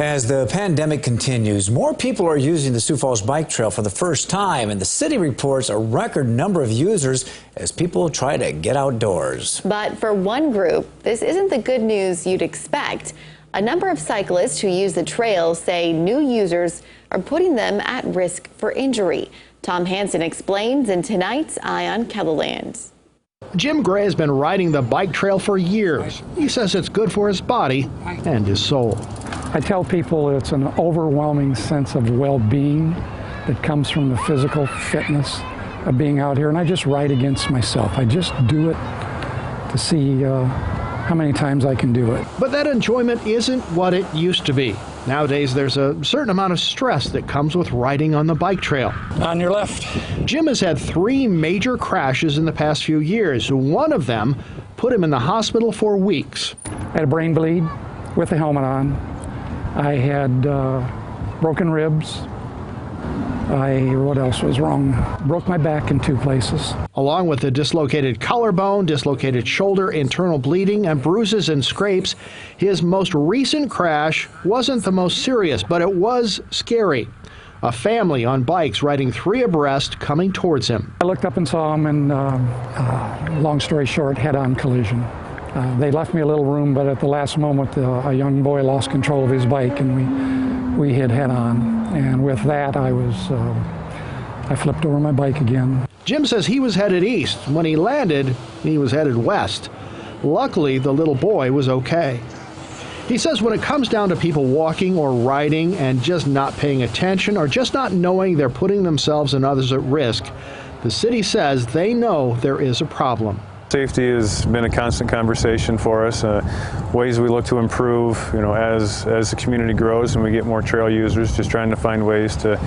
As the pandemic continues, more people are using the Sioux Falls Bike Trail for the first time, and the city reports a record number of users as people try to get outdoors. But for one group, this isn't the good news you'd expect. A number of cyclists who use the trail say new users are putting them at risk for injury. Tom Hansen explains in tonight's Eye on Keloland. Jim Gray has been riding the bike trail for years. He says it's good for his body and his soul. I tell people it's an overwhelming sense of well-being that comes from the physical fitness of being out here, and I just ride against myself. I just do it to see how many times I can do it. But that enjoyment isn't what it used to be. Nowadays, there's a certain amount of stress that comes with riding on the bike trail. On your left. Jim has had 3 major crashes in the past few years. One of them put him in the hospital for weeks. I had a brain bleed with the helmet on. I had broken ribs. What else was wrong? Broke my back in 2 places. Along with a dislocated collarbone, dislocated shoulder, internal bleeding, and bruises and scrapes, his most recent crash wasn't the most serious, but it was scary. A family on bikes riding 3 abreast coming towards him. I looked up and saw him, and long story short, head-on collision. They left me a little room, but at the last moment, a young boy lost control of his bike, and we hit head-on. And with that, I flipped over my bike again. Jim says he was headed east. When he landed, he was headed west. Luckily, the little boy was okay. He says when it comes down to people walking or riding and just not paying attention or just not knowing they're putting themselves and others at risk, the city says they know there is a problem. Safety has been a constant conversation for us. Ways we look to improve, as the community grows and we get more trail users, just trying to find ways to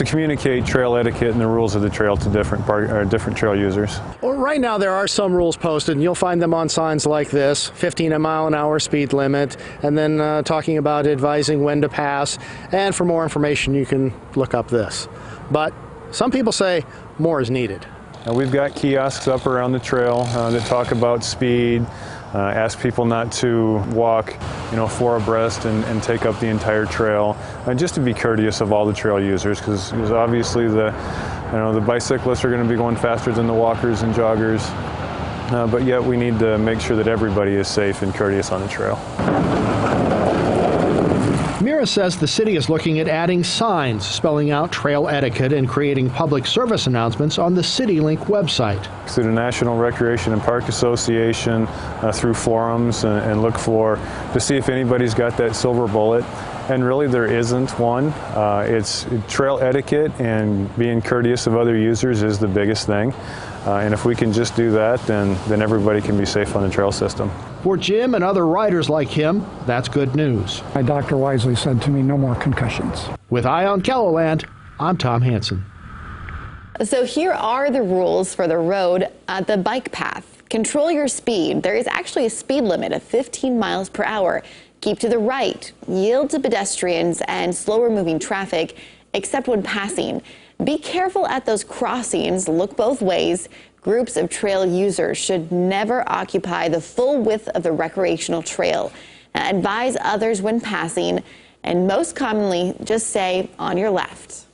communicate trail etiquette and the rules of the trail to different trail users. Well, right now there are some rules posted, and you'll find them on signs like this: 15 mile an hour speed limit, and then talking about advising when to pass. And for more information, you can look up this. But some people say more is needed. We've got kiosks up around the trail that talk about speed, ask people not to walk 4 abreast and take up the entire trail, just to be courteous of all the trail users, because obviously the bicyclists are going to be going faster than the walkers and joggers, but yet we need to make sure that everybody is safe and courteous on the trail. Mira says the city is looking at adding signs spelling out trail etiquette and creating public service announcements on the CityLink website. Through the National Recreation and Park Association, through forums, and look to see if anybody's got that silver bullet. And really there isn't one. It's trail etiquette, and being courteous of other users is the biggest thing. And if we can just do that, then everybody can be safe on the trail system. For Jim and other riders like him, that's good news. My doctor wisely said to me, no more concussions. With Eye on Keloland, I'm Tom Hansen. So here are the rules for the road at the bike path. Control your speed. There is actually a speed limit of 15 miles per hour. Keep to the right. Yield to pedestrians and slower moving traffic, except when passing. Be careful at those crossings. Look both ways. Groups of trail users should never occupy the full width of the recreational trail. Advise others when passing, and most commonly, just say on your left.